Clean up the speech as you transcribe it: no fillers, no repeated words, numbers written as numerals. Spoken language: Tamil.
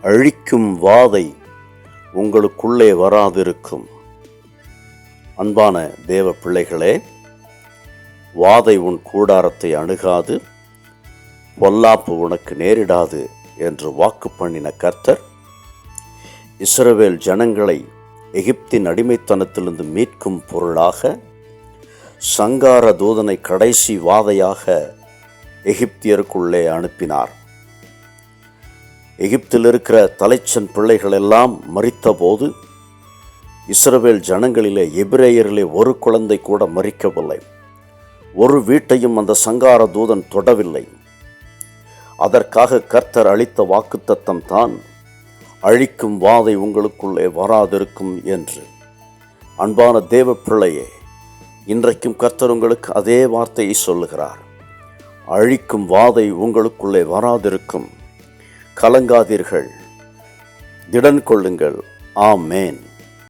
அழிக்கும் வாதை உங்களுக்குள்ளே வராதிருக்கும். அன்பான தேவ பிள்ளைகளே, வாதை உன் கூடாரத்தை அணுகாது, பொல்லாப்பு உனக்கு நேரிடாது என்று வாக்கு பண்ணின கர்த்தர் இஸ்ரவேல் ஜனங்களை எகிப்தின் அடிமைத்தனத்திலிருந்து மீட்கும் பொருளாக சங்கார தூதனை கடைசி வாதையாக எகிப்தியருக்குள்ளே அனுப்பினார். எகிப்தில் இருக்கிற தலைச்சன் பிள்ளைகள் எல்லாம் மரித்த போது இஸ்ரவேல் ஜனங்களிலே எபிரேயரிலே ஒரு குழந்தை கூட மரிக்கவில்லை. ஒரு வீட்டையும் அந்த சங்கார தூதன் தொடவில்லை. அதற்காக கர்த்தர் அளித்த வாக்குத்தத்தம் தான் அழிக்கும் வாதை உங்களுக்குள்ளே வராதிருக்கும் என்று. அன்பான தேவ பிள்ளையே, இன்றைக்கும் கர்த்தர் உங்களுக்கு அதே வார்த்தையை சொல்லுகிறார். அழிக்கும் வாதை உங்களுக்குள்ளே வராதிருக்கும். கலங்காதீர்கள், திடன் கொள்ளுங்கள். ஆமேன்.